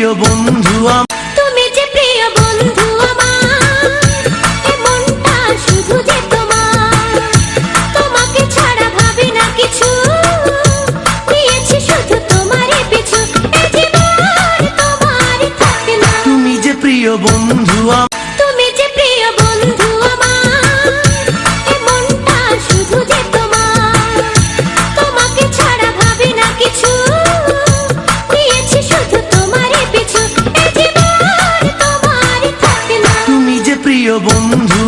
প্রিয় বন্ধু তুমি যে প্রিয় বন্ধু আমার, এই মনটা শুধু যে তোমার, তোমাকে ছাড়া ভাবি না কিছু, দিয়েছি শুধু তোমারই পিছু, এই জীবন তোমারই থাকে না। তুমি যে প্রিয় বন্ধু তুমি যে প্রিয় বন্ধু আমার, এই মনটা শুধু যে তোমার, তোমাকে ছাড়া ভাবি না কিছু, দিয়েছি শুধু তোমারই পিছু, এই জীবন তোমারই থাকে না। তুমি যে প্রিয় বন্ধু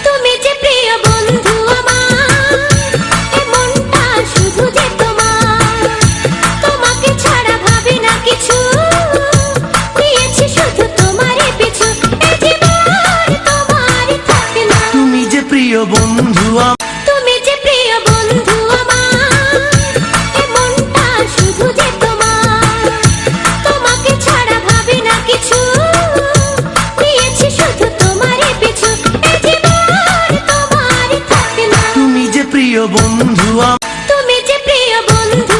তুমি যে প্রিয় বন্ধু আমার, এই মনটা শুধু যে তোমার, তোমাকে ছাড়া ভাবি না কিছু, দিয়েছি শুধু তোমারই পিছু, এই জীবন তোমারই থাকে না। তুমি যে প্রিয় বন্ধু তুমি যে প্রিয় বন্ধু আমার, এই মনটা শুধু যে তোমার, তোমাকে ছাড়া ভাবি না কিছু, দিয়েছি শুধু তোমারই পিছু, এই জীবন তোমারই থাকে না। তুমি যে প্রিয় বন্ধু তুমি যে প্রিয় বন্ধু